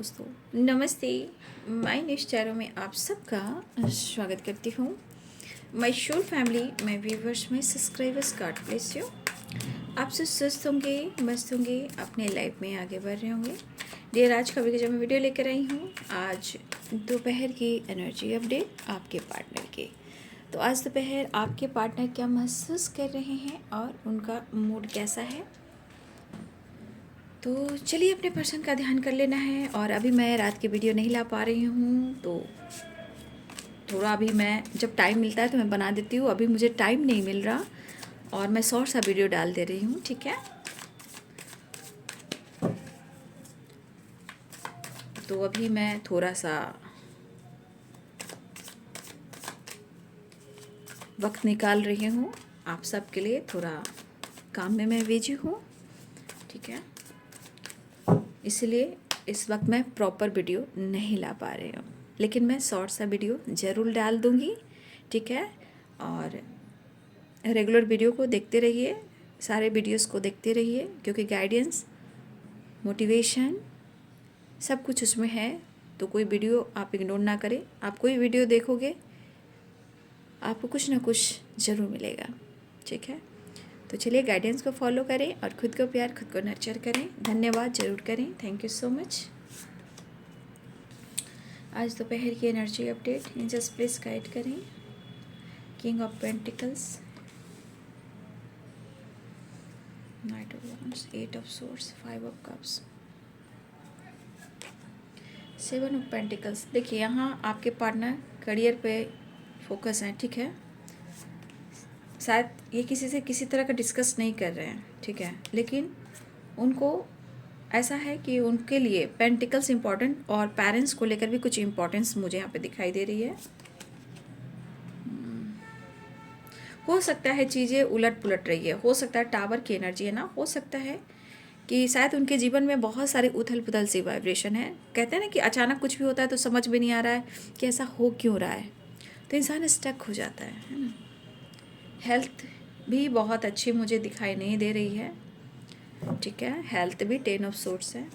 दोस्तों, नमस्ते। My news channel में आप सबका स्वागत करती हूँ। माय शोर family, my viewers, my subscribers, God bless you. आप सब स्वस्थ होंगे, मस्त होंगे, अपने लाइफ में आगे बढ़ रहे होंगे। डियर, आज का वीडियो जो मैं वीडियो लेकर आई हूँ, आज दोपहर की एनर्जी अपडेट आपके पार्टनर की। तो आज दोपहर आपके पार्टनर क्या महसूस कर रहे हैं और उनका मूड कैसा है, तो चलिए अपने पर्सन का ध्यान कर लेना है। और अभी मैं रात की वीडियो नहीं ला पा रही हूँ, तो थोड़ा अभी मैं जब टाइम मिलता है तो मैं बना देती हूँ। अभी मुझे टाइम नहीं मिल रहा और मैं शॉर्ट सा वीडियो डाल दे रही हूँ, ठीक है। तो अभी मैं थोड़ा सा वक्त निकाल रही हूँ आप सबके लिए, थोड़ा काम में मैं बिजी हूँ, ठीक है। इसलिए इस वक्त मैं प्रॉपर वीडियो नहीं ला पा रही हूँ, लेकिन मैं शॉर्ट सा वीडियो ज़रूर डाल दूँगी, ठीक है। और रेगुलर वीडियो को देखते रहिए, सारे वीडियोस को देखते रहिए, क्योंकि गाइडेंस, मोटिवेशन सब कुछ उसमें है। तो कोई वीडियो आप इग्नोर ना करें। आप कोई वीडियो देखोगे आपको कुछ ना कुछ ज़रूर मिलेगा, ठीक है। तो चलिए गाइडेंस को फॉलो करें और खुद को प्यार, खुद को नर्चर करें। धन्यवाद ज़रूर करें, थैंक यू सो मच। आज दोपहर की energy update, angels please guide करें। King of pentacles, knight of wands, eight of swords, five of cups, seven of pentacles. देखिए यहाँ आपके पार्टनर करियर पे फोकस हैं, ठीक है। शायद ये किसी से किसी तरह का डिस्कस नहीं कर रहे हैं, ठीक है, लेकिन उनको ऐसा है कि उनके लिए पेंटिकल्स इम्पॉर्टेंट और पेरेंट्स को लेकर भी कुछ इम्पोर्टेंस मुझे यहाँ पे दिखाई दे रही है। हो सकता है चीज़ें उलट पुलट रही है, हो सकता है टावर की एनर्जी है ना, हो सकता है कि शायद उनके जीवन में बहुत सारे उथल पुथल सी वाइब्रेशन है। कहते हैं ना कि अचानक कुछ भी होता है तो समझ में नहीं आ रहा है कि ऐसा हो क्यों रहा है, तो इंसान स्टक हो जाता है ना। हेल्थ भी बहुत अच्छी मुझे दिखाई नहीं दे रही है, ठीक है। हेल्थ भी 10 ऑफ सोर्ड्स है।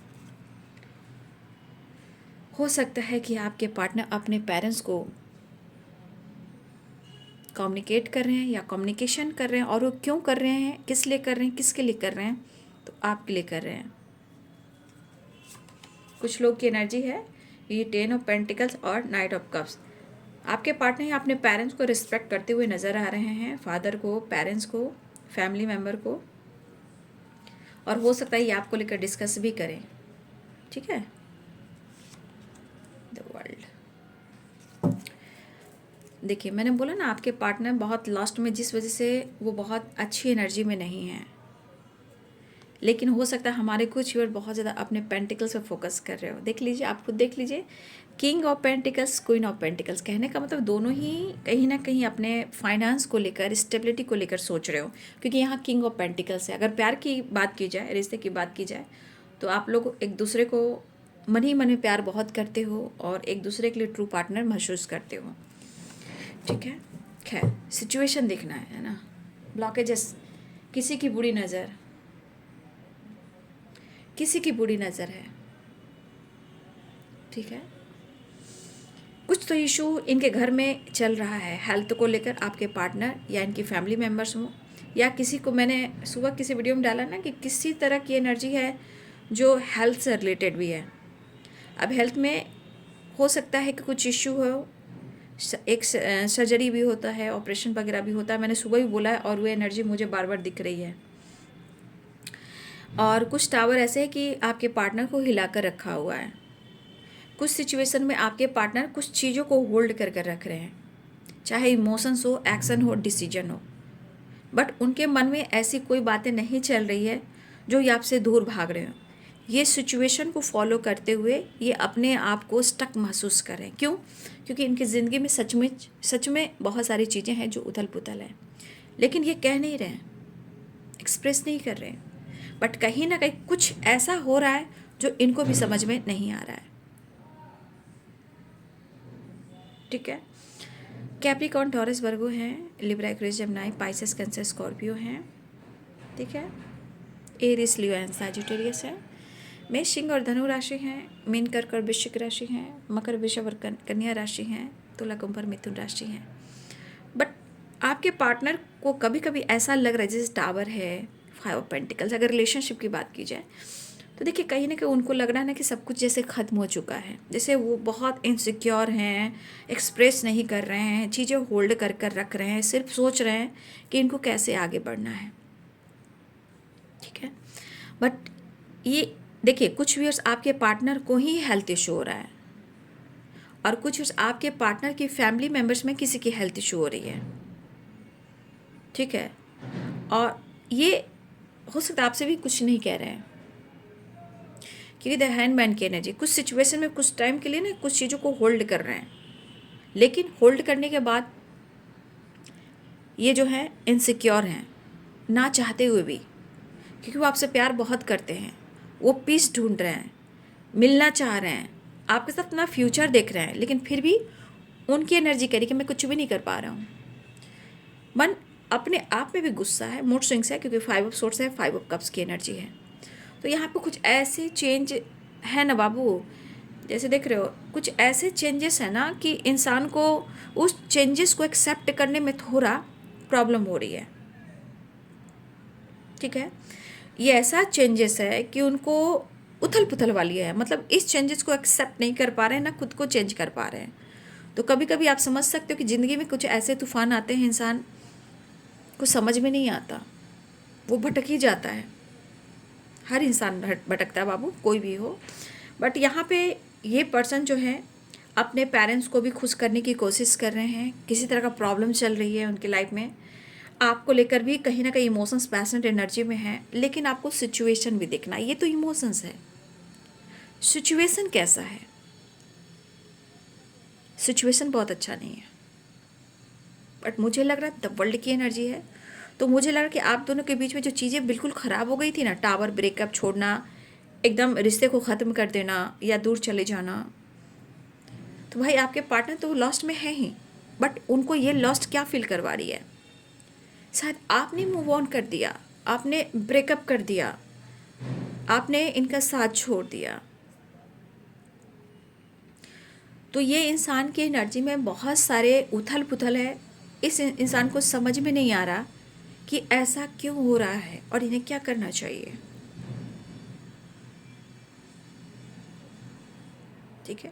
हो सकता है कि आपके पार्टनर अपने पेरेंट्स को कम्युनिकेट कर रहे हैं या कम्युनिकेशन कर रहे हैं, और वो क्यों कर रहे हैं, किस लिए कर रहे हैं, किसके लिए कर रहे हैं, तो आपके लिए कर रहे हैं। कुछ लोग की एनर्जी है ये 10 ऑफ पेंटिकल्स और नाइट ऑफ कप्स। आपके पार्टनर अपने पेरेंट्स को रिस्पेक्ट करते हुए नज़र आ रहे हैं, फादर को, पेरेंट्स को, फैमिली मेम्बर को, और हो सकता है ये आपको लेकर डिस्कस भी करें, ठीक है। द वर्ल्ड, देखिए मैंने बोला ना आपके पार्टनर बहुत लास्ट में, जिस वजह से वो बहुत अच्छी एनर्जी में नहीं है, लेकिन हो सकता है हमारे कुछ व्यूअर बहुत ज़्यादा अपने पेंटिकल्स पर फोकस कर रहे हो। देख लीजिए, आप खुद देख लीजिए, king of pentacles, queen of pentacles, कहने का मतलब दोनों ही कहीं ना कहीं अपने फाइनेंस को लेकर, स्टेबिलिटी को लेकर सोच रहे हो, क्योंकि यहाँ किंग ऑफ पेंटिकल्स है। अगर प्यार की बात की जाए, रिश्ते की बात की जाए, तो आप लोग एक दूसरे को मन ही मन में प्यार बहुत करते हो और एक दूसरे के लिए ट्रू पार्टनर महसूस करते हो, ठीक है। खैर, सिचुएशन देखना है ना, ब्लॉकेजेस, किसी की बुरी नज़र, किसी की बुरी नज़र है, ठीक है। कुछ तो इशू इनके घर में चल रहा है हेल्थ को लेकर, आपके पार्टनर या इनकी फैमिली मेम्बर्स हों, या किसी को, मैंने सुबह किसी वीडियो में डाला ना कि किसी तरह की एनर्जी है जो हेल्थ से रिलेटेड भी है। अब हेल्थ में हो सकता है कि कुछ इशू हो, एक सर्जरी भी होता है, ऑपरेशन वगैरह भी होता है, मैंने सुबह भी बोला है, और वो एनर्जी मुझे बार बार दिख रही है। और कुछ टावर ऐसे है कि आपके पार्टनर को हिलाकर रखा हुआ है। कुछ सिचुएशन में आपके पार्टनर कुछ चीज़ों को होल्ड कर कर रख रहे हैं, चाहे इमोशंस हो, एक्शन हो, डिसीजन हो, बट उनके मन में ऐसी कोई बातें नहीं चल रही है जो ये आपसे दूर भाग रहे हो। ये सिचुएशन को फॉलो करते हुए ये अपने आप को स्टक महसूस करें। क्यों? क्योंकि इनकी ज़िंदगी में सच में बहुत सारी चीज़ें हैं जो उथल पुथल हैं, लेकिन ये कह नहीं रहे हैं, एक्सप्रेस नहीं कर रहे हैं, बट कहीं ना कहीं कुछ ऐसा हो रहा है जो इनको भी समझ में नहीं आ रहा है, ठीक है। कैप्रिकॉर्न, टॉरस, वर्गो हैं, Libra, Aquarius, Gemini, Pisces, cancer, Scorpio हैं, ठीक है। एरिस, लियो एंड सैजिटेरियस है। मेष, सिंह और धनु राशि हैं, मीन, कर्क और वृश्चिक राशि हैं, मकर, वृषभ और कन्या राशि हैं, तुला, कुंभ और मिथुन राशि हैं। बट आपके पार्टनर को कभी कभी ऐसा लग रहा है जैसे टावर है, 5 ऑफ पेंटिकल्स। अगर रिलेशनशिप की बात की जाए तो देखिए कहीं ना कहीं उनको लग रहा है ना कि सब कुछ जैसे ख़त्म हो चुका है, जैसे वो बहुत इनसिक्योर हैं, एक्सप्रेस नहीं कर रहे हैं, चीज़ें होल्ड कर कर रख रहे हैं, सिर्फ सोच रहे हैं कि इनको कैसे आगे बढ़ना है। ठीक है, बट ये देखिए कुछ व्यूअर्स आपके पार्टनर को ही हेल्थ इशू हो रहा है और कुछ व्यूअर्स आपके पार्टनर की फैमिली मेम्बर्स में किसी की हेल्थ इशू हो रही है। ठीक है, और ये हो सकता है आपसे भी कुछ नहीं कह रहे हैं, क्योंकि द हैंडमैन की एनर्जी कुछ सिचुएशन में कुछ टाइम के लिए ना कुछ चीज़ों को होल्ड कर रहे हैं, लेकिन होल्ड करने के बाद ये जो है इनसिक्योर हैं, ना चाहते हुए भी, क्योंकि वो आपसे प्यार बहुत करते हैं, वो पीस ढूंढ रहे हैं, मिलना चाह रहे हैं, आपके साथ अपना फ्यूचर देख रहे हैं, लेकिन फिर भी उनकी एनर्जी कह रही कि मैं कुछ भी नहीं कर पा रहा हूँ। मन अपने आप में भी गुस्सा है, मूड स्विंग्स है, क्योंकि 5 ऑफ सोर्स है, 5 ऑफ कप्स की एनर्जी है। तो यहाँ पे कुछ ऐसे चेंज है ना बाबू, जैसे देख रहे हो कुछ ऐसे चेंजेस है ना कि इंसान को उस चेंजेस को एक्सेप्ट करने में थोड़ा प्रॉब्लम हो रही है। ठीक है, ये ऐसा चेंजेस है कि उनको उथल पुथल वाली है, मतलब इस चेंजेस को एक्सेप्ट नहीं कर पा रहे हैं, ना खुद को चेंज कर पा रहे हैं। तो कभी कभी आप समझ सकते हो कि ज़िंदगी में कुछ ऐसे तूफान आते हैं, इंसान को समझ में नहीं आता, वो भटक ही जाता है। हर इंसान भटकता है बाबू, कोई भी हो। बट यहाँ पे ये पर्सन जो है अपने पेरेंट्स को भी खुश करने की कोशिश कर रहे हैं, किसी तरह का प्रॉब्लम चल रही है उनकी लाइफ में, आपको लेकर भी कहीं ना कहीं इमोशंस पैशनेट एनर्जी में है, लेकिन आपको सिचुएशन भी देखना है। ये तो इमोशंस है, सिचुएशन कैसा है? सिचुएशन बहुत अच्छा नहीं है, बट मुझे लग रहा है द वर्ल्ड की एनर्जी है। तो मुझे लगा कि आप दोनों के बीच में जो चीज़ें बिल्कुल ख़राब हो गई थी ना, टावर, ब्रेकअप, छोड़ना, एकदम रिश्ते को ख़त्म कर देना या दूर चले जाना, तो भाई आपके पार्टनर तो लॉस्ट में है ही, बट उनको ये लॉस्ट क्या फील करवा रही है? शायद आपने मूव ऑन कर दिया, आपने ब्रेकअप कर दिया, आपने इनका साथ छोड़ दिया। तो ये इंसान की एनर्जी में बहुत सारे उथल पुथल है। इस इंसान को समझ में नहीं आ रहा कि ऐसा क्यों हो रहा है और इन्हें क्या करना चाहिए। ठीक है,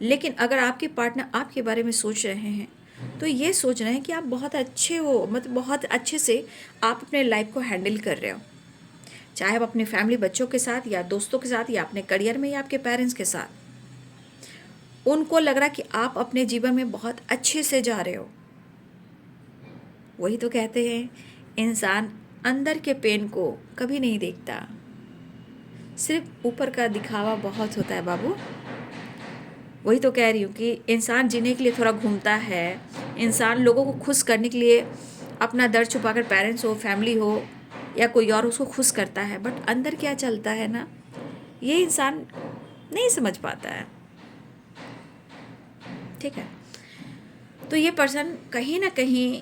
लेकिन अगर आपके पार्टनर आपके बारे में सोच रहे हैं तो ये सोच रहे हैं कि आप बहुत अच्छे हो, मतलब बहुत अच्छे से आप अपने लाइफ को हैंडल कर रहे हो, चाहे आप अपने फैमिली, बच्चों के साथ या दोस्तों के साथ या अपने करियर में या आपके पेरेंट्स के साथ। उनको लग रहा कि आप अपने जीवन में बहुत अच्छे से जा रहे हो। वही तो कहते हैं इंसान अंदर के पेन को कभी नहीं देखता, सिर्फ ऊपर का दिखावा बहुत होता है बाबू। वही तो कह रही हूँ कि इंसान जीने के लिए थोड़ा घूमता है, इंसान लोगों को खुश करने के लिए अपना दर्द छुपाकर, पेरेंट्स हो, फैमिली हो या कोई और, उसको खुश करता है, बट अंदर क्या चलता है ना, ये इंसान नहीं समझ पाता है। ठीक है, तो ये पर्सन कहीं ना कहीं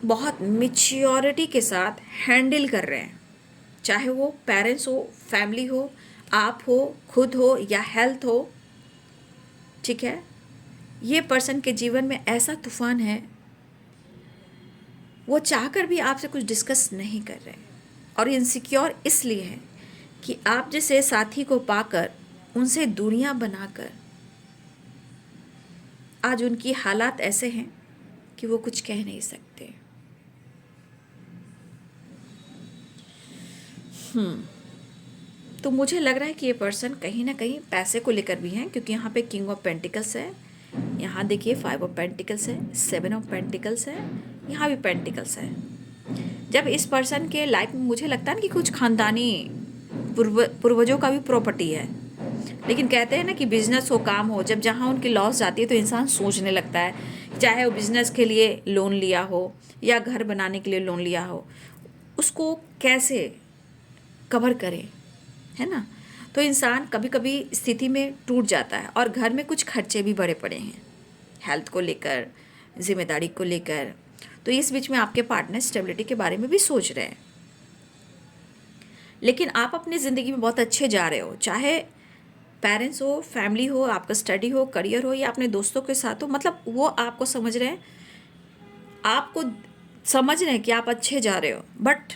बहुत मैच्योरिटी के साथ हैंडल कर रहे हैं, चाहे वो पेरेंट्स हो, फैमिली हो, आप हो, खुद हो या हेल्थ हो। ठीक है, ये पर्सन के जीवन में ऐसा तूफान है, वो चाहकर भी आपसे कुछ डिस्कस नहीं कर रहे और इनसिक्योर इसलिए है कि आप जैसे साथी को पाकर उनसे दूरियां बनाकर आज उनकी हालात ऐसे हैं कि वो कुछ कह नहीं सकते। तो मुझे लग रहा है कि ये पर्सन कहीं ना कहीं पैसे को लेकर भी हैं, क्योंकि यहाँ पे किंग ऑफ पेंटिकल्स है, यहाँ देखिए 5 ऑफ पेंटिकल्स है, 7 ऑफ पेंटिकल्स है, यहाँ भी पेंटिकल्स है। जब इस पर्सन के लाइफ में मुझे लगता है ना कि कुछ खानदानी पूर्वजों का भी प्रॉपर्टी है, लेकिन कहते हैं ना कि बिजनेस हो, काम हो, जब जहाँ उनकी लॉस जाती है तो इंसान सोचने लगता है, चाहे वो बिजनेस के लिए लोन लिया हो या घर बनाने के लिए लोन लिया हो, उसको कैसे कवर करें, है ना। तो इंसान कभी कभी स्थिति में टूट जाता है और घर में कुछ खर्चे भी बड़े पड़े हैं, हेल्थ को लेकर, जिम्मेदारी को लेकर। तो इस बीच में आपके पार्टनर स्टेबिलिटी के बारे में भी सोच रहे हैं, लेकिन आप अपनी ज़िंदगी में बहुत अच्छे जा रहे हो, चाहे पेरेंट्स हो, फैमिली हो, आपका स्टडी हो, करियर हो, या अपने दोस्तों के साथ हो, मतलब वो आपको समझ रहे हैं, आपको समझ रहे हैं कि आप अच्छे जा रहे हो, बट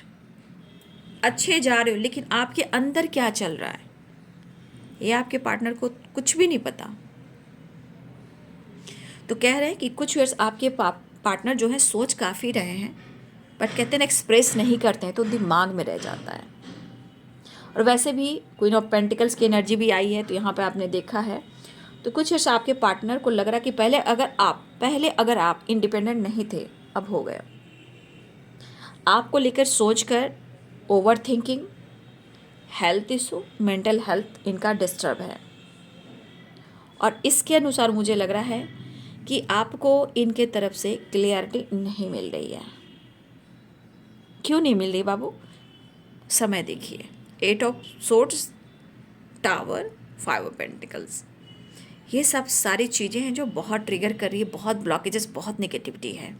अच्छे जा रहे हो, लेकिन आपके अंदर क्या चल रहा है ये आपके पार्टनर को कुछ भी नहीं पता। तो कह रहे हैं कि कुछ ईयर्स आपके पार्टनर जो है सोच काफ़ी रहे हैं, बट कहते हैं ना एक्सप्रेस नहीं करते हैं, तो दिमाग में रह जाता है। और वैसे भी क्वीन ऑफ पेंटिकल्स की एनर्जी भी आई है, तो यहाँ पे आपने देखा है, तो कुछ ईयर्स आपके पार्टनर को लग रहा है कि पहले अगर आप इंडिपेंडेंट नहीं थे, अब हो गया। आपको लेकर सोच कर over thinking, health issue, mental health इनका डिस्टर्ब है। और इसके अनुसार मुझे लग रहा है कि आपको इनके तरफ से क्लियरिटी नहीं मिल रही है। क्यों नहीं मिल रही बाबू? समय देखिए, 8 of swords, tower, 5 of pentacles, ये सब सारी चीज़ें हैं जो बहुत ट्रिगर कर रही है, बहुत ब्लॉकेजेस, बहुत नेगेटिविटी है।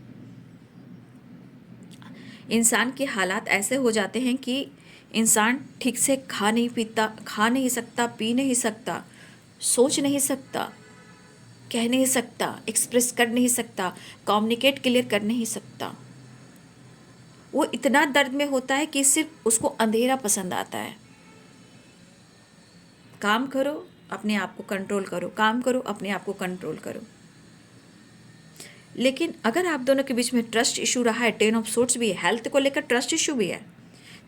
इंसान के हालात ऐसे हो जाते हैं कि इंसान ठीक से खा नहीं सकता, पी नहीं सकता, सोच नहीं सकता, कह नहीं सकता, एक्सप्रेस कर नहीं सकता, कम्युनिकेट क्लियर कर नहीं सकता। वो इतना दर्द में होता है कि सिर्फ उसको अंधेरा पसंद आता है। काम करो, अपने आप को कंट्रोल करो, काम करो, अपने आप को कंट्रोल करो। लेकिन अगर आप दोनों के बीच में ट्रस्ट इशू रहा है, 10 ऑफ सोर्ड्स भी है, हेल्थ को लेकर ट्रस्ट इशू भी है,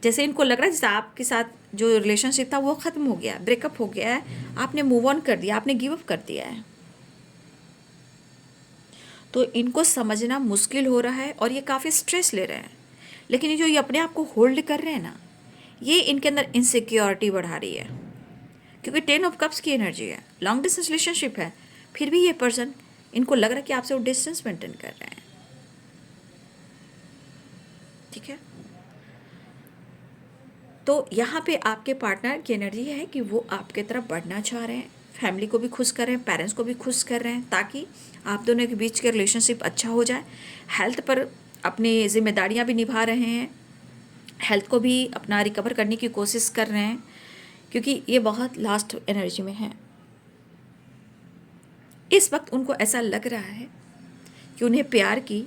जैसे इनको लग रहा है जैसे आपके साथ जो रिलेशनशिप था वो ख़त्म हो गया, ब्रेकअप हो गया है, आपने मूव ऑन कर दिया, आपने गिव अप कर दिया है, तो इनको समझना मुश्किल हो रहा है और ये काफ़ी स्ट्रेस ले रहे हैं। लेकिन ये अपने आप को होल्ड कर रहे हैं ना, ये इनके अंदर इनसिक्योरिटी बढ़ा रही है, क्योंकि 10 ऑफ कप्स की एनर्जी है, लॉन्ग डिस्टेंस रिलेशनशिप है, फिर भी ये पर्सन, इनको लग रहा है कि आपसे वो डिस्टेंस मेंटेन कर रहे हैं। ठीक है, तो यहाँ पे आपके पार्टनर की एनर्जी है कि वो आपके तरफ बढ़ना चाह रहे हैं, फैमिली को भी खुश कर रहे हैं, पेरेंट्स को भी खुश कर रहे हैं, ताकि आप दोनों के बीच के रिलेशनशिप अच्छा हो जाए। हेल्थ पर अपनी जिम्मेदारियाँ भी निभा रहे हैं, हेल्थ को भी अपना रिकवर करने की कोशिश कर रहे हैं, क्योंकि ये बहुत लास्ट एनर्जी में है। इस वक्त उनको ऐसा लग रहा है कि उन्हें प्यार की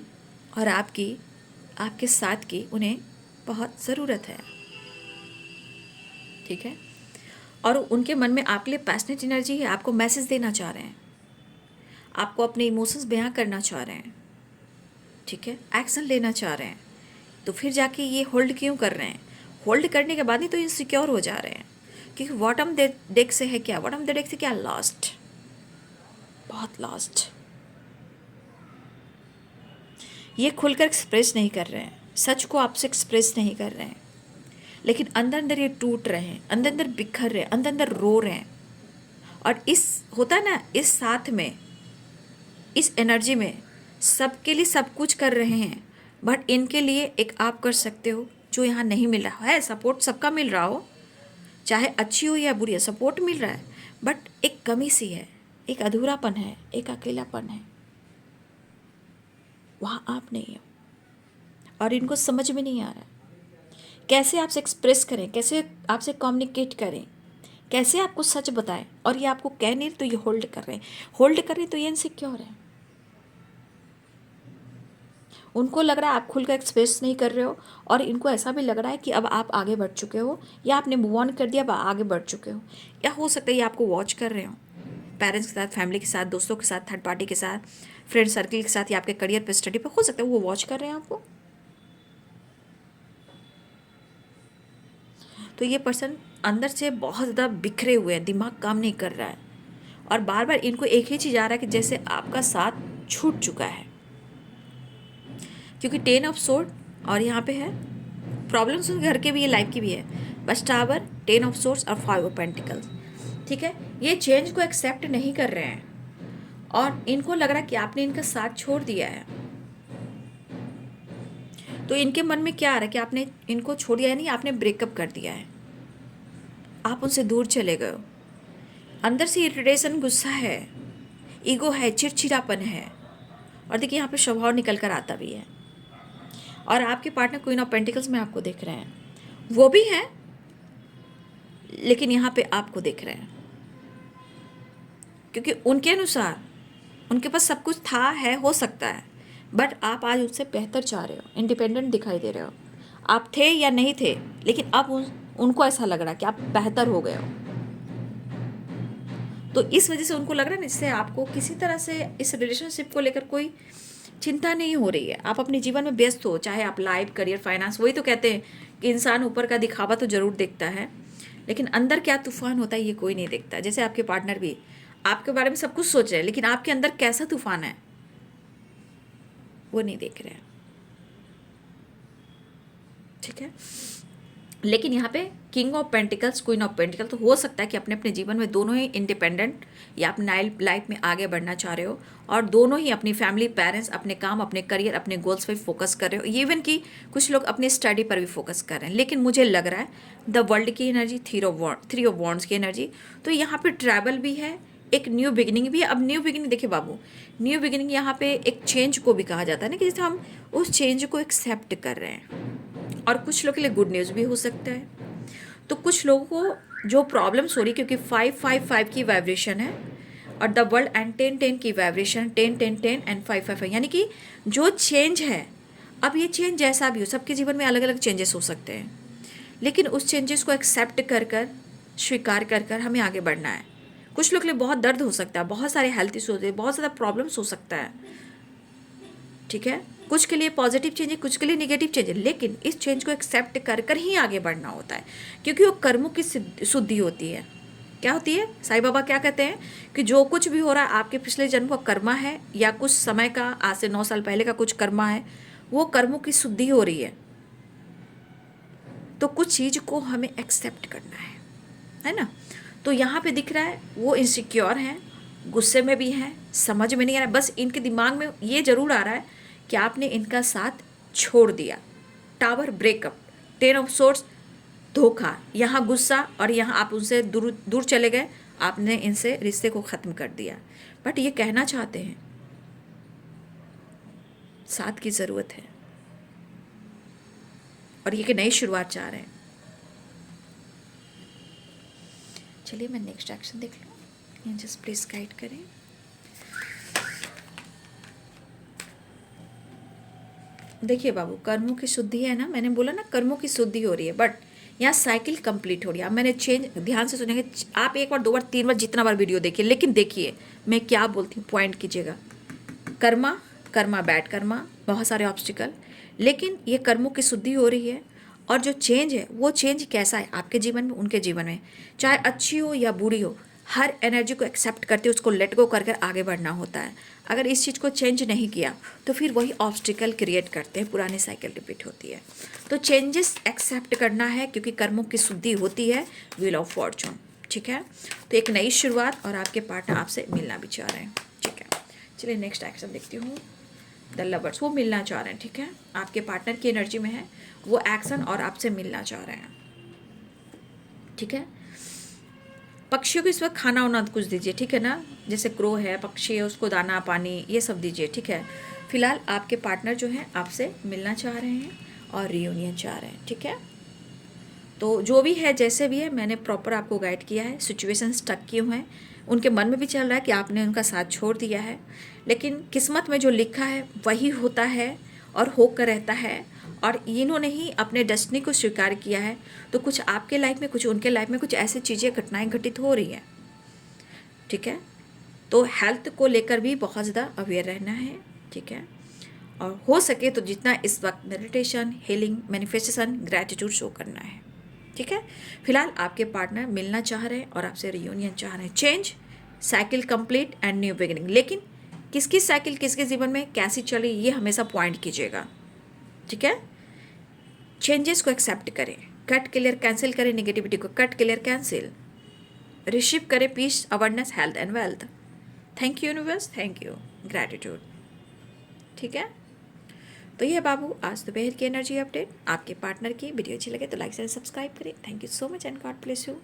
और आपके साथ की उन्हें बहुत ज़रूरत है। ठीक है, और उनके मन में आपके लिए पैशनेट एनर्जी है, आपको मैसेज देना चाह रहे हैं, आपको अपने इमोशंस बयां करना चाह रहे हैं। ठीक है, एक्शन लेना चाह रहे हैं, तो फिर जाके ये होल्ड क्यों कर रहे हैं? होल्ड करने के बाद ही तो इनसिक्योर हो जा रहे हैं, क्योंकि बॉटम डेक से है क्या, बॉटम डेक से क्या, लास्ट, बहुत लास्ट। ये खुलकर एक्सप्रेस नहीं कर रहे हैं, सच को आपसे एक्सप्रेस नहीं कर रहे हैं, लेकिन अंदर अंदर ये टूट रहे हैं, अंदर अंदर बिखर रहे हैं, अंदर अंदर रो रहे हैं। और इस होता है ना, इस साथ में, इस एनर्जी में सबके लिए सब कुछ कर रहे हैं, बट इनके लिए एक आप कर सकते हो जो यहाँ नहीं मिल रहा है। सपोर्ट सबका मिल रहा हो, चाहे अच्छी हो या बुरी है, सपोर्ट मिल रहा है, बट एक कमी सी है, एक अधूरापन है, एक अकेलापन है, वहाँ आप नहीं हो। और इनको समझ में नहीं आ रहा कैसे आपसे एक्सप्रेस करें, कैसे आपसे कम्युनिकेट करें, कैसे आपको सच बताएं। और ये आपको कह नहीं तो ये होल्ड कर रहे हैं, तो ये इनसिक्योर है। उनको लग रहा है आप खुलकर एक्सप्रेस नहीं कर रहे हो, और इनको ऐसा भी लग रहा है कि अब आप आगे बढ़ चुके हो, या आपने मूव ऑन कर दिया, अब आगे बढ़ चुके हो, या हो सकता है ये आपको वॉच कर रहे हो, पेरेंट्स के साथ, फैमिली के साथ, दोस्तों के साथ, थर्ड पार्टी के साथ, फ्रेंड सर्कल के साथ, या आपके करियर पे, स्टडी पे, हो सकता है वो वॉच कर रहे हैं आपको। तो ये पर्सन अंदर से बहुत ज़्यादा बिखरे हुए हैं, दिमाग काम नहीं कर रहा है, और बार बार इनको एक ही चीज़ आ रहा है कि जैसे आपका साथ छूट चुका है, क्योंकि 10 ऑफ सोर्ड और यहाँ पे है प्रॉब्लम्स, घर के भी है, लाइफ की भी है, बस टावर, 10 ऑफ सोर्ड्स और 5 ऑफ पेंटिकल्स। ठीक है, ये चेंज को एक्सेप्ट नहीं कर रहे हैं, और इनको लग रहा है कि आपने इनका साथ छोड़ दिया है। तो इनके मन में क्या आ रहा है कि आपने इनको छोड़ दिया है, नहीं, आपने ब्रेकअप कर दिया है, आप उनसे दूर चले गए हो। अंदर से इरिटेशन, गुस्सा है, ईगो है, चिड़चिड़ापन है, और देखिए यहाँ पे स्वभाव निकल कर आता भी है। और आपके पार्टनर क्वीन ऑफ पेंटिकल्स में आपको देख रहे हैं, वो भी हैं, लेकिन यहाँ पे आपको देख रहे हैं, क्योंकि उनके अनुसार उनके पास सब कुछ था, है, हो सकता है, बट आप आज उससे बेहतर चाह रहे हो, इंडिपेंडेंट दिखाई दे रहे हो। आप थे या नहीं थे, लेकिन अब उनको ऐसा लग रहा है कि आप बेहतर हो गए हो। तो इस वजह से उनको लग रहा है ना, इससे आपको किसी तरह से इस रिलेशनशिप को लेकर कोई चिंता नहीं हो रही है। आप अपने जीवन में व्यस्त हो, चाहे आप लाइफ, करियर, फाइनेंस। वही तो कहते हैं कि इंसान ऊपर का दिखावा तो जरूर देखता है, लेकिन अंदर क्या तूफान होता है ये कोई नहीं देखता। जैसे आपके पार्टनर भी आपके बारे में सब कुछ सोच रहे हैं, लेकिन आपके अंदर कैसा तूफान है वो नहीं देख रहे हैं। ठीक है, लेकिन यहाँ पे king of pentacles, queen of pentacle, तो हो सकता है कि अपने अपने जीवन में दोनों ही इंडिपेंडेंट या अपने लाइफ में आगे बढ़ना चाह रहे हो, और दोनों ही अपनी फैमिली, पेरेंट्स, अपने काम, अपने करियर, अपने गोल्स पे फोकस कर रहे हो। इवन कि कुछ लोग अपनी स्टडी पर भी फोकस कर रहे हैं। लेकिन मुझे लग रहा है द वर्ल्ड की एनर्जी, थ्री ऑफ वॉन्ड्स की एनर्जी, तो यहाँ पे ट्रैवल भी है, एक न्यू बिगिनिंग भी है। अब न्यू बिगिनिंग देखिए बाबू, न्यू बिगिनिंग यहाँ पे एक चेंज को भी कहा जाता है ना, कि जैसे हम उस चेंज को एक्सेप्ट कर रहे हैं। और कुछ लोगों के लिए गुड न्यूज़ भी हो सकता है। तो कुछ लोगों को जो प्रॉब्लम्स हो रही, क्योंकि 555 की वाइब्रेशन है और द वर्ल्ड एंड 1010 की वाइब्रेशन, 10 एंड 555, यानी कि जो चेंज है, अब ये चेंज जैसा भी हो, सबके जीवन में अलग अलग चेंजेस हो सकते हैं, लेकिन उस चेंजेस को एक्सेप्ट कर कर, स्वीकार कर कर हमें आगे बढ़ना है। कुछ लोग के लिए बहुत दर्द हो सकता है, बहुत सारे हेल्थ इशू होते हैं, बहुत ज़्यादा प्रॉब्लम्स हो सकता है। ठीक है, कुछ के लिए पॉजिटिव चेंज है, कुछ के लिए नेगेटिव चेंज है, लेकिन इस चेंज को एक्सेप्ट कर कर ही आगे बढ़ना होता है, क्योंकि वो कर्मों की शुद्धि होती है। क्या होती है? साईं बाबा क्या कहते हैं कि जो कुछ भी हो रहा है आपके पिछले जन्म का कर्मा है, या कुछ समय का, आज से 9 साल पहले का कुछ कर्मा है, वो कर्मों की शुद्धि हो रही है। तो कुछ चीज़ को हमें एक्सेप्ट करना है ना। तो यहाँ पे दिख रहा है वो इनसिक्योर हैं, गुस्से में भी हैं, समझ में नहीं आ रहा, बस इनके दिमाग में ये जरूर आ रहा है कि आपने इनका साथ छोड़ दिया। टावर ब्रेकअप, 10 ऑफ सोर्ड्स, धोखा, यहाँ गुस्सा, और यहाँ आप उनसे दूर दूर चले गए, आपने इनसे रिश्ते को ख़त्म कर दिया। बट ये कहना चाहते हैं साथ की ज़रूरत है, और ये कि नई शुरुआत चाह रहे हैं। चलिए मैं नेक्स्ट एक्शन देख लूँ, जस्ट प्लीज़ गाइड करें। देखिए बाबू, कर्मों की शुद्धि है ना, मैंने बोला ना कर्मों की शुद्धि हो रही है, बट यहाँ साइकिल कंप्लीट हो रही है। अब मैंने चेंज, ध्यान से सुनेंगे आप, 1 बार 2 बार 3 बार, जितना बार वीडियो देखिए, लेकिन देखिए मैं क्या बोलती हूँ, पॉइंट कीजिएगा। कर्मा बैड कर्मा, बहुत सारे ऑब्स्टिकल, लेकिन ये कर्मों की शुद्धि हो रही है। और जो चेंज है वो चेंज कैसा है आपके जीवन में, उनके जीवन में, चाहे अच्छी हो या बुरी हो, हर एनर्जी को एक्सेप्ट करते उसको लेट गो कर कर आगे बढ़ना होता है। अगर इस चीज़ को चेंज नहीं किया तो फिर वही ऑब्स्टिकल क्रिएट करते हैं, पुरानी साइकिल रिपीट होती है। तो चेंजेस एक्सेप्ट करना है, क्योंकि कर्मों की शुद्धि होती है, व्हील ऑफ फॉर्चून। ठीक है, तो एक नई शुरुआत, और आपके पार्टनर आपसे मिलना भी चाह रहे हैं। ठीक है, चलिए नेक्स्ट एक्शन देखती हूँ। द लवर्स, वो मिलना चाह रहे हैं। ठीक है, आपके पार्टनर की एनर्जी में है वो एक्शन, और आपसे मिलना चाह रहे हैं। ठीक है, पक्षियों को इस वक्त खाना वाना कुछ दीजिए, ठीक है ना, जैसे क्रो है, पक्षी है, उसको दाना पानी ये सब दीजिए। ठीक है, फिलहाल आपके पार्टनर जो हैं आपसे मिलना चाह रहे हैं और रियूनियन चाह रहे हैं। ठीक है, तो जो भी है जैसे भी है, मैंने प्रॉपर आपको गाइड किया है। सिचुएशन स्टक किए हुए हैं, उनके मन में भी चल रहा है कि आपने उनका साथ छोड़ दिया है, लेकिन किस्मत में जो लिखा है वही होता है और होकर रहता है, और इन्होंने ही अपने डेस्टिनी को स्वीकार किया है। तो कुछ आपके लाइफ में, कुछ उनके लाइफ में, कुछ ऐसी चीज़ें, घटनाएं घटित हो रही हैं। ठीक है, तो हेल्थ को लेकर भी बहुत ज़्यादा अवेयर रहना है। ठीक है, और हो सके तो जितना इस वक्त meditation, healing, manifestation, gratitude show करना है। ठीक है, फिलहाल आपके पार्टनर मिलना चाह रहे हैं और आपसे रियूनियन चाह रहे हैं। Change, cycle complete and new beginning, लेकिन किसकी साइकिल किसके जीवन में कैसी चली ये हमेशा पॉइंट कीजिएगा। ठीक है, चेंजेस को एक्सेप्ट करें, कट क्लियर कैंसिल करें, नेगेटिविटी को कट क्लियर कैंसिल, रिसीव करें peace, awareness, health and wealth. Thank you universe, thank you, gratitude. ठीक है, तो ये बाबू आज दोपहर की एनर्जी अपडेट आपके पार्टनर की। वीडियो अच्छी लगे तो लाइक एंड सब्सक्राइब करें। Thank you so much and God bless you.